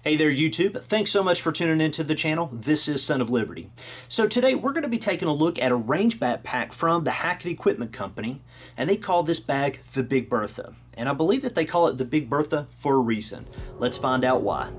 Hey there, YouTube. Thanks so much for tuning into the channel. This is Son of Liberty. So today we're going to be taking a look at a range backpack from the Hackett Equipment Company, and they call this bag the Big Bertha. And I believe that they call it the Big Bertha for a reason. Let's find out why.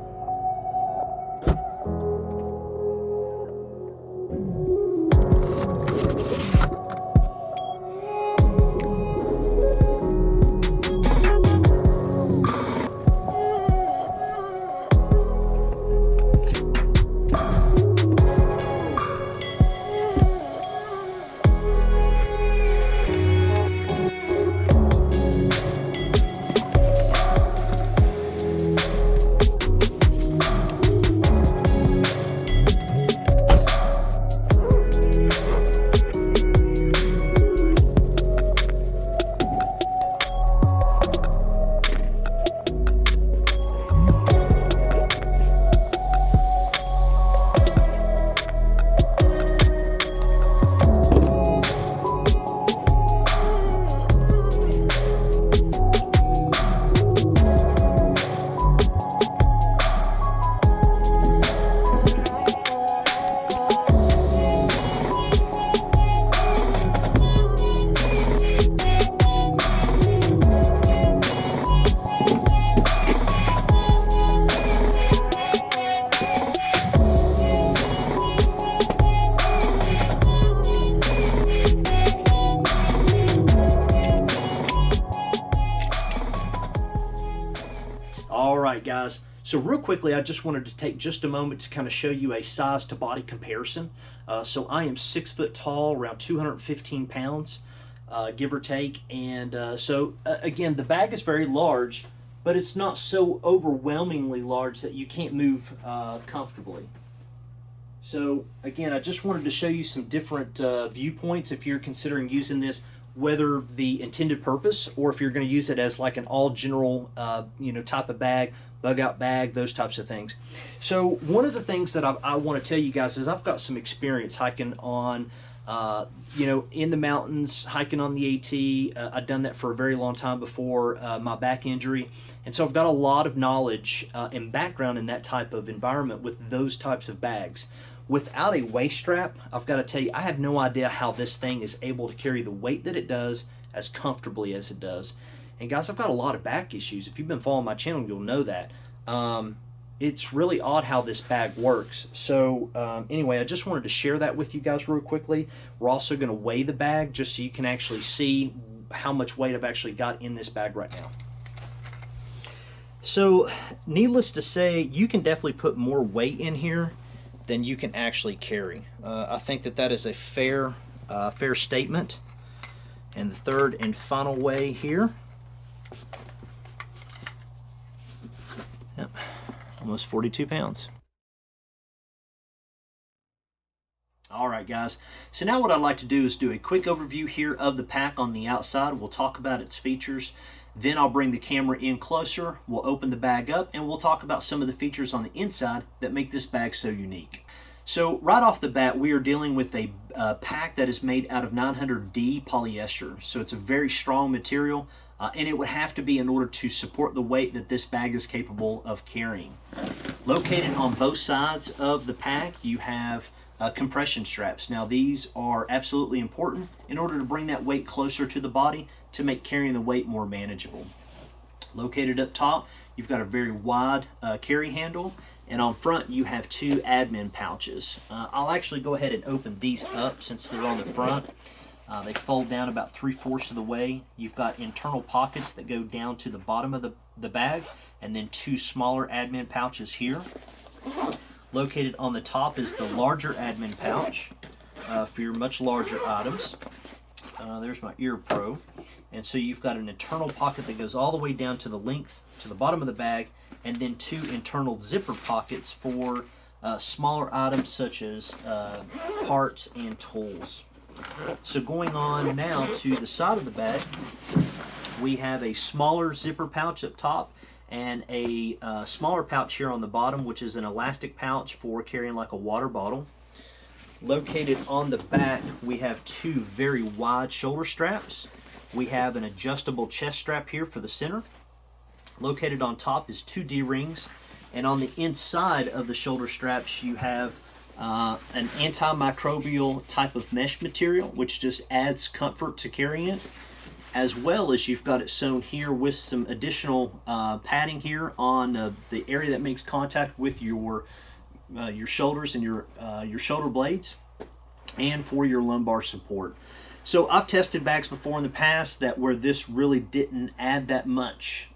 Alright guys, so real quickly I just wanted to take just a moment to kind of show you a size to body comparison. So I am 6 foot tall, around 215 pounds, give or take, and again, the bag is very large, but it's not so overwhelmingly large that you can't move comfortably. So again, I just wanted to show you some different viewpoints if you're considering using this, whether the intended purpose or if you're going to use it as like an all general type of bag, bug out bag, those types of things. So one of the things that I want to tell you guys is I've got some experience hiking on in the mountains, hiking on the AT. I've done that for a very long time before my back injury, and so I've got a lot of knowledge and background in that type of environment with those types of bags. Without a waist strap, I've got to tell you, I have no idea how this thing is able to carry the weight that it does as comfortably as it does. And guys, I've got a lot of back issues. If you've been following my channel, you'll know that. It's really odd how this bag works. So anyway, I just wanted to share that with you guys real quickly. We're also going to weigh the bag just so you can actually see how much weight I've actually got in this bag right now. So needless to say, you can definitely put more weight in here than you can actually carry. I think that is a fair statement. And the third and final weigh here. Yep, almost 42 pounds. Alright guys, so now what I'd like to do is do a quick overview here of the pack on the outside. We'll talk about its features. Then I'll bring the camera in closer, we'll open the bag up, and we'll talk about some of the features on the inside that make this bag so unique. So right off the bat, we are dealing with a pack that is made out of 900D polyester. So it's a very strong material, and it would have to be in order to support the weight that this bag is capable of carrying. Located on both sides of the pack, you have compression straps. Now these are absolutely important in order to bring that weight closer to the body to make carrying the weight more manageable. Located up top, you've got a very wide carry handle, and on front you have two admin pouches. I'll actually go ahead and open these up since they're on the front. They fold down about 3/4 of the way. You've got internal pockets that go down to the bottom of the bag, and then two smaller admin pouches here. Located on the top is the larger admin pouch for your much larger items. There's my ear pro. And so you've got an internal pocket that goes all the way down to the length, to the bottom of the bag, and then two internal zipper pockets for smaller items such as parts and tools. So going on now to the side of the bag, we have a smaller zipper pouch up top and a smaller pouch here on the bottom, which is an elastic pouch for carrying like a water bottle. Located on the back, we have two very wide shoulder straps. We have an adjustable chest strap here for the center. Located on top is two D-rings And on the inside of the shoulder straps, you have an antimicrobial type of mesh material, which just adds comfort to carrying it, as well as you've got it sewn here with some additional padding here on the area that makes contact with your shoulders and your shoulder blades, and for your lumbar support. So I've tested bags before in the past that where this really didn't add that much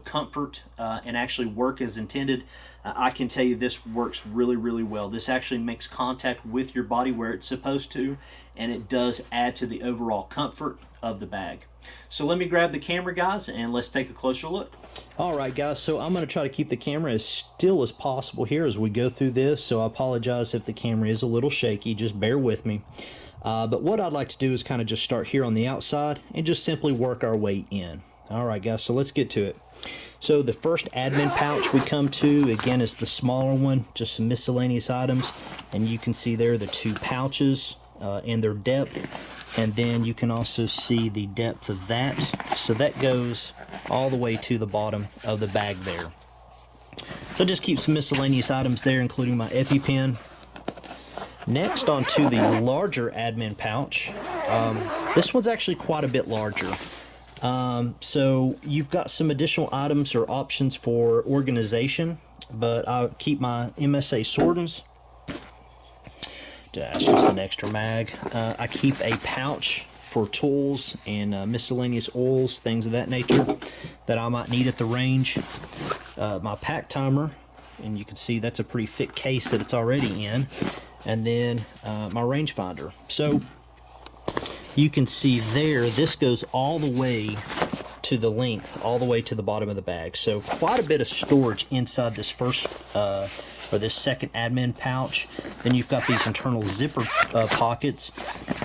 comfort and actually work as intended. I can tell you this works really, really well. This actually makes contact with your body where it's supposed to, and it does add to the overall comfort of the bag. So let me grab the camera, guys, and let's take a closer look. All right, guys, so I'm going to try to keep the camera as still as possible here as we go through this, so I apologize if the camera is a little shaky. Just bear with me. But what I'd like to do is kind of just start here on the outside and just simply work our way in. All right, guys, so let's get to it. So the first admin pouch we come to, again, is the smaller one, just some miscellaneous items. And you can see there the two pouches and their depth. And then you can also see the depth of that. So that goes all the way to the bottom of the bag there. So just keep some miscellaneous items there, including my EpiPen. Next, onto the larger admin pouch. This one's actually quite a bit larger. So you've got some additional items or options for organization, but I'll keep my MSA Sortins. That's just an extra mag. I keep a pouch for tools and miscellaneous oils, things of that nature that I might need at the range. My pack timer, and you can see that's a pretty thick case that it's already in. And then my rangefinder. So you can see there, this goes all the way to the length, all the way to the bottom of the bag. So quite a bit of storage inside this first or this second admin pouch. Then you've got these internal zipper pockets.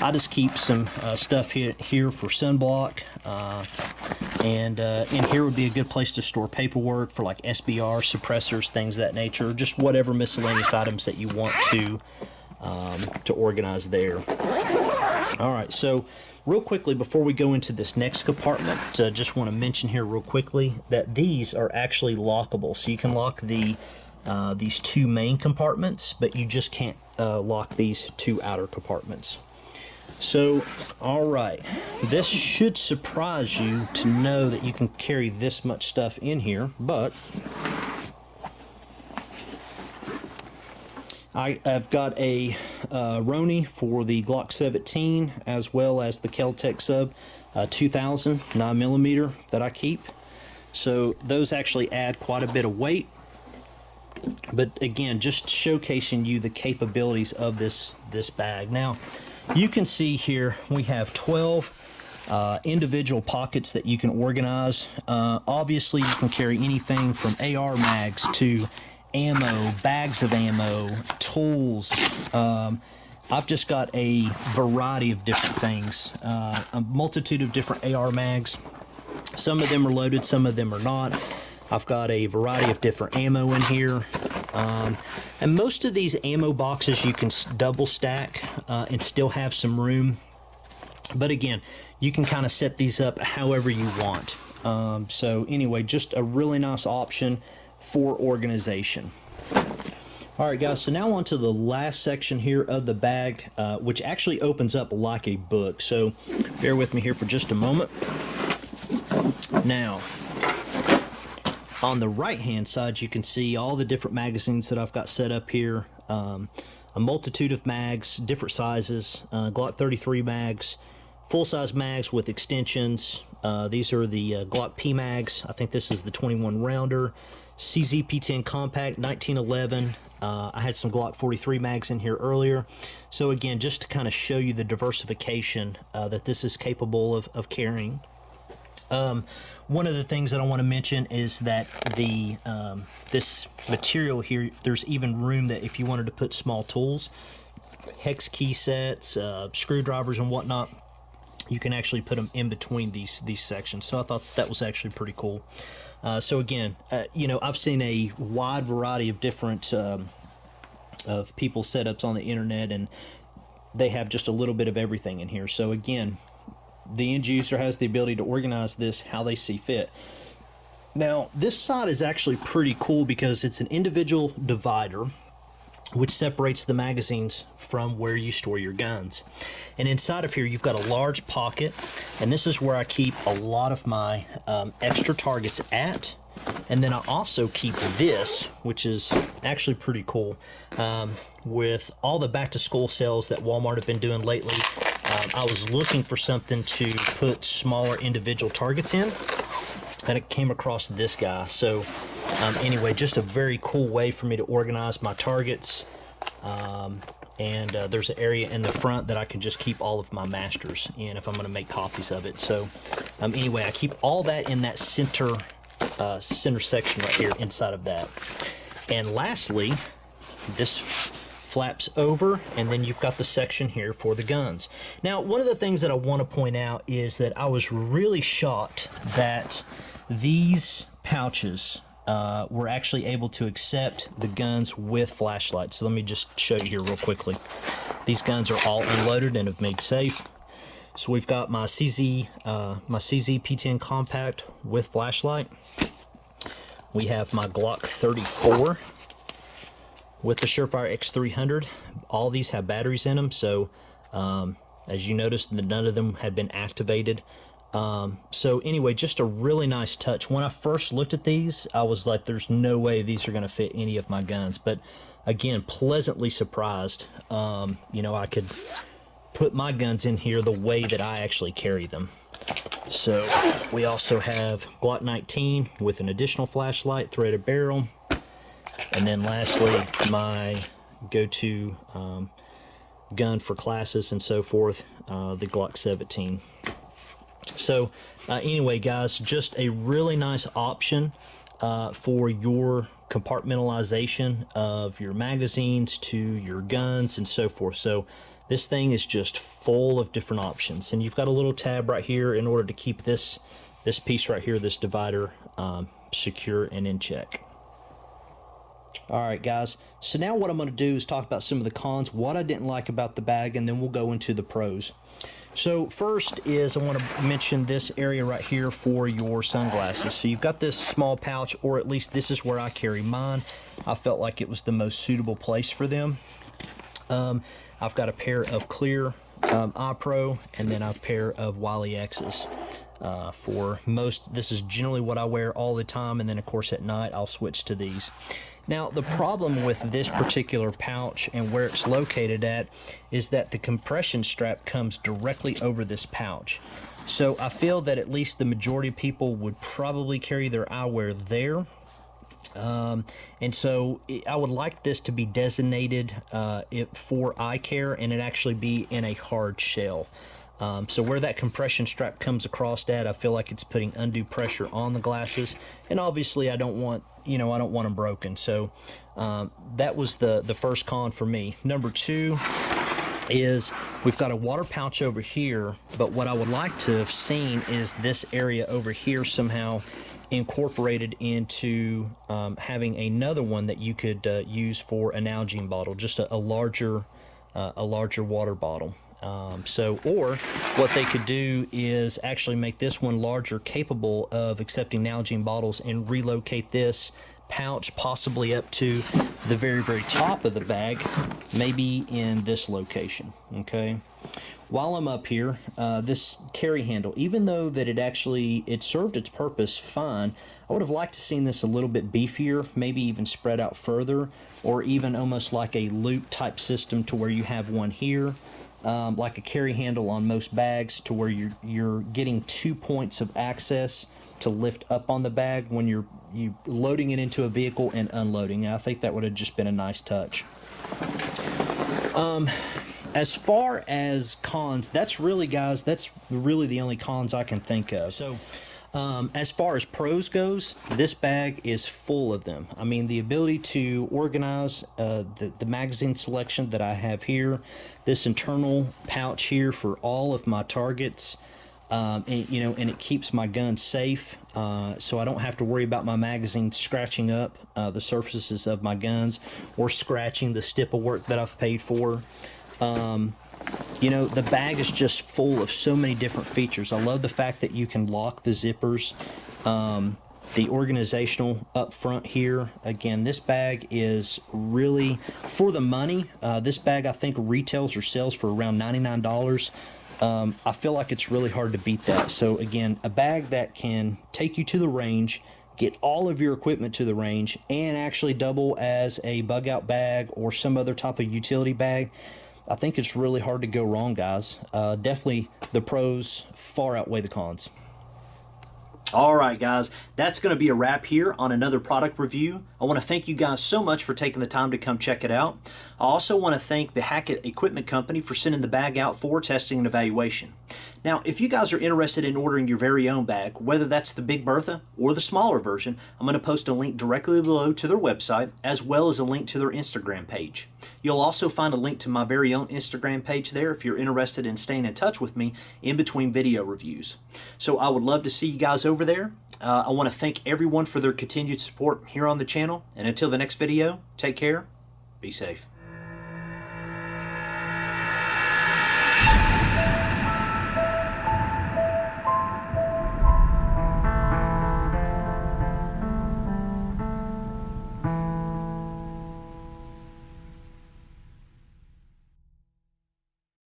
I just keep some stuff here for sunblock, and in here would be a good place to store paperwork for like SBR, suppressors, things of that nature, just whatever miscellaneous items that you want to organize there. All right, so real quickly before we go into this next compartment, just want to mention here real quickly that these are actually lockable. So you can lock these two main compartments, but you just can't lock these two outer compartments. So, all right, this should surprise you to know that you can carry this much stuff in here, but I've got a Roni for the Glock 17 as well as the Kel-Tec Sub 2000 9mm that I keep. So those actually add quite a bit of weight. But again, just showcasing you the capabilities of this bag. Now, you can see here we have 12 individual pockets that you can organize. Obviously, you can carry anything from AR mags to ammo, bags of ammo, tools. I've just got a variety of different things, a multitude of different AR mags. Some of them are loaded, some of them are not. I've got a variety of different ammo in here. And most of these ammo boxes you can double stack and still have some room. But again, you can kind of set these up however you want. So anyway, just a really nice option for organization. All right, guys, so now on to the last section here of the bag, which actually opens up like a book. So bear with me here for just a moment. Now, on the right-hand side, you can see all the different magazines that I've got set up here. A multitude of mags, different sizes, Glock 33 mags, full-size mags with extensions. These are the Glock P mags. I think this is the 21 rounder. CZP-10 Compact 1911. I had some Glock 43 mags in here earlier. So again, just to kind of show you the diversification that this is capable of carrying. One of the things that I want to mention is that the this material here, there's even room that if you wanted to put small tools, hex key sets, screwdrivers and whatnot, you can actually put them in between these sections. So I thought that was actually pretty cool. So again, you know, I've seen a wide variety of different of people's setups on the internet, and they have just a little bit of everything in here. So again, the end user has the ability to organize this how they see fit. Now, this side is actually pretty cool because it's an individual divider which separates the magazines from where you store your guns. And inside of here, you've got a large pocket, and this is where I keep a lot of my extra targets at. And then I also keep this, which is actually pretty cool. With all the back-to-school sales that Walmart have been doing lately, I was looking for something to put smaller individual targets in, and it came across this guy. So anyway, just a very cool way for me to organize my targets. And there's an area in the front that I can just keep all of my masters in if I'm going to make copies of it. So anyway, I keep all that in that center section right here inside of that. And lastly, this flaps over, and then you've got the section here for the guns. Now, one of the things that I want to point out is that I was really shocked that these pouches were actually able to accept the guns with flashlights. So let me just show you here real quickly. These guns are all unloaded and have made safe. So we've got my CZ P10 compact with flashlight. We have my Glock 34 with the Surefire X300. All these have batteries in them, so as you noticed, none of them had been activated. So anyway, just a really nice touch. When I first looked at these, I was like, there's no way these are going to fit any of my guns. But again, pleasantly surprised. You know, I could put my guns in here the way that I actually carry them. So we also have Glock 19 with an additional flashlight, threaded barrel. And then lastly, my go-to gun for classes and so forth, the Glock 17. So anyway, guys, just a really nice option for your compartmentalization of your magazines to your guns and so forth. So this thing is just full of different options, and you've got a little tab right here in order to keep this piece right here, this divider, secure and in check. All right, guys, so now what I'm going to do is talk about some of the cons, what I didn't like about the bag, and then we'll go into the pros. So first is I want to mention this area right here for your sunglasses. So you've got this small pouch, or at least this is where I carry mine. I felt like it was the most suitable place for them. I've got a pair of clear Eye Pro, and then a pair of Wiley X's. For most, this is generally what I wear all the time, and then of course at night I'll switch to these. Now, the problem with this particular pouch and where it's located at is that the compression strap comes directly over this pouch. So I feel that at least the majority of people would probably carry their eyewear there. And so I would like this to be designated for eye care, and it actually be in a hard shell. So where that compression strap comes across at, I feel like it's putting undue pressure on the glasses, and obviously I don't want, you know, I don't want them broken. So that was the first con for me. Number two is we've got a water pouch over here, but what I would like to have seen is this area over here somehow incorporated into having another one that you could use for an Nalgene bottle, just a larger water bottle. Or what they could do is actually make this one larger, capable of accepting Nalgene bottles, and relocate this pouch possibly up to the very, very top of the bag, maybe in this location. Okay. While I'm up here, this carry handle, even though that it served its purpose fine, I would have liked to seen this a little bit beefier, maybe even spread out further, or even almost like a loop type system to where you have one here, like a carry handle on most bags, to where you're getting 2 points of access to lift up on the bag when you're loading it into a vehicle and unloading. I think that would have just been a nice touch. As far as cons, that's really the only cons I can think of. So as far as pros goes, this bag is full of them. I mean, the ability to organize the magazine selection that I have here, this internal pouch here for all of my targets, and it keeps my gun safe, so I don't have to worry about my magazine scratching up the surfaces of my guns, or scratching the stipple work that I've paid for. The bag is just full of so many different features. I love the fact that you can lock the zippers. the organizational up front here. Again, this bag is really for the money. This bag I think retails or sells for around $99. I feel like it's really hard to beat that. So again, a bag that can take you to the range, get all of your equipment to the range, and actually double as a bug out bag or some other type of utility bag. I think it's really hard to go wrong, guys. Definitely the pros far outweigh the cons. All right, guys, that's going to be a wrap here on another product review. I want to thank you guys so much for taking the time to come check it out. I also want to thank the Hackett Equipment Company for sending the bag out for testing and evaluation. Now, if you guys are interested in ordering your very own bag, whether that's the Big Bertha or the smaller version, I'm going to post a link directly below to their website, as well as a link to their Instagram page. You'll also find a link to my very own Instagram page there if you're interested in staying in touch with me in between video reviews. So I would love to see you guys over there. I want to thank everyone for their continued support here on the channel. And until the next video, take care, be safe.